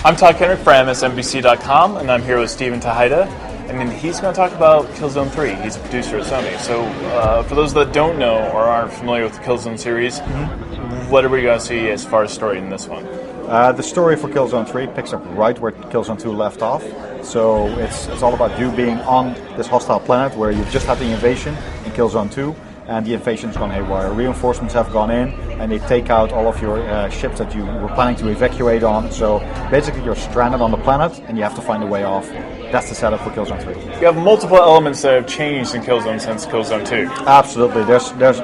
I'm Todd Kenrick for MSNBC.com, and I'm here with Steven Heide, and then he's going to talk about Killzone 3. He's a producer at Sony. So, for those that don't know or aren't familiar with the Killzone series, what are we going to see as far as story in this one? The story for Killzone 3 picks up right where Killzone 2 left off. So it's all about you being on this hostile planet where you've just had the invasion in Killzone 2, and the invasion's gone haywire. Reinforcements have gone in, and they take out all of your ships that you were planning to evacuate on. So basically you're stranded on the planet, and you have to find a way off. That's the setup for Killzone 3. You have multiple elements that have changed in Killzone since Killzone 2. Absolutely.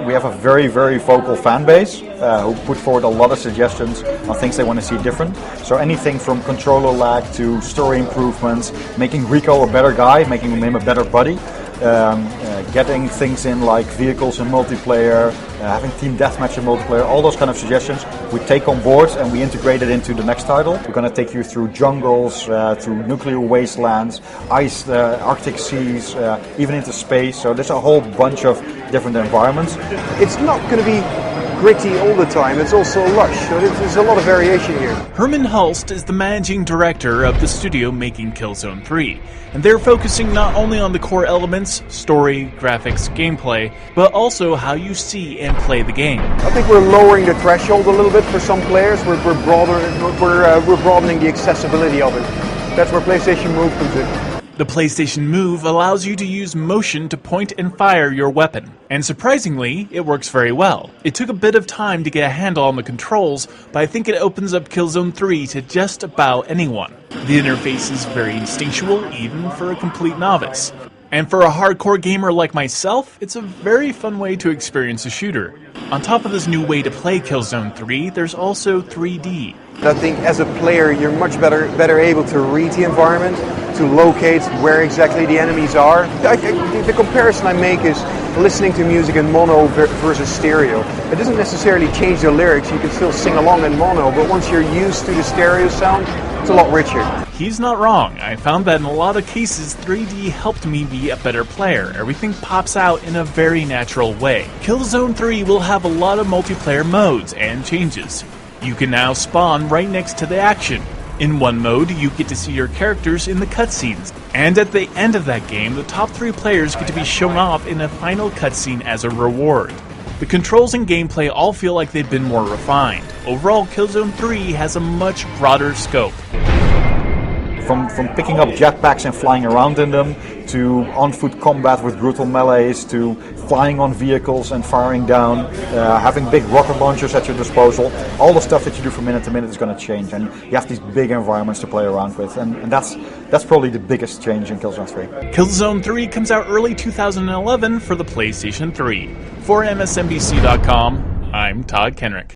We have a very, very vocal fan base who put forward a lot of suggestions on things they want to see different. So anything from controller lag to story improvements, making Rico a better guy, making him a better buddy, getting things in like vehicles in multiplayer, having team deathmatch in multiplayer, all those kind of suggestions we take on board and we integrate it into the next title. We're going to take you through jungles, through nuclear wastelands, ice, Arctic seas, even into space. So there's a whole bunch of different environments. It's not going to be gritty all the time, it's also lush, so there's a lot of variation here. Herman Hulst is the managing director of the studio making Killzone 3, and they're focusing not only on the core elements, story, graphics, gameplay, but also how you see and play the game. I think we're lowering the threshold a little bit for some players, we're broadening the accessibility of it. That's where PlayStation Move comes in. The PlayStation Move allows you to use motion to point and fire your weapon, and surprisingly, it works very well. It took a bit of time to get a handle on the controls, but I think it opens up Killzone 3 to just about anyone. The interface is very instinctual, even for a complete novice. And for a hardcore gamer like myself, it's a very fun way to experience a shooter. On top of this new way to play Killzone 3, there's also 3D. I think as a player you're much better able to read the environment, to locate where exactly the enemies are. The comparison I make is listening to music in mono versus stereo. It doesn't necessarily change the lyrics, you can still sing along in mono, but once you're used to the stereo sound, it's a lot richer. He's not wrong. I found that in a lot of cases 3D helped me be a better player. Everything pops out in a very natural way. Killzone 3 will have a lot of multiplayer modes and changes. You can now spawn right next to the action. In one mode, you get to see your characters in the cutscenes, and at the end of that game, the top 3 players get to be shown off in a final cutscene as a reward. The controls and gameplay all feel like they've been more refined. Overall, Killzone 3 has a much broader scope. From picking up jetpacks and flying around in them, to on-foot combat with brutal melees, to flying on vehicles and firing down, having big rocket launchers at your disposal, all the stuff that you do from minute to minute is going to change, and you have these big environments to play around with, and that's probably the biggest change in Killzone 3. Killzone 3 comes out early 2011 for the PlayStation 3. For MSNBC.com, I'm Todd Kenrick.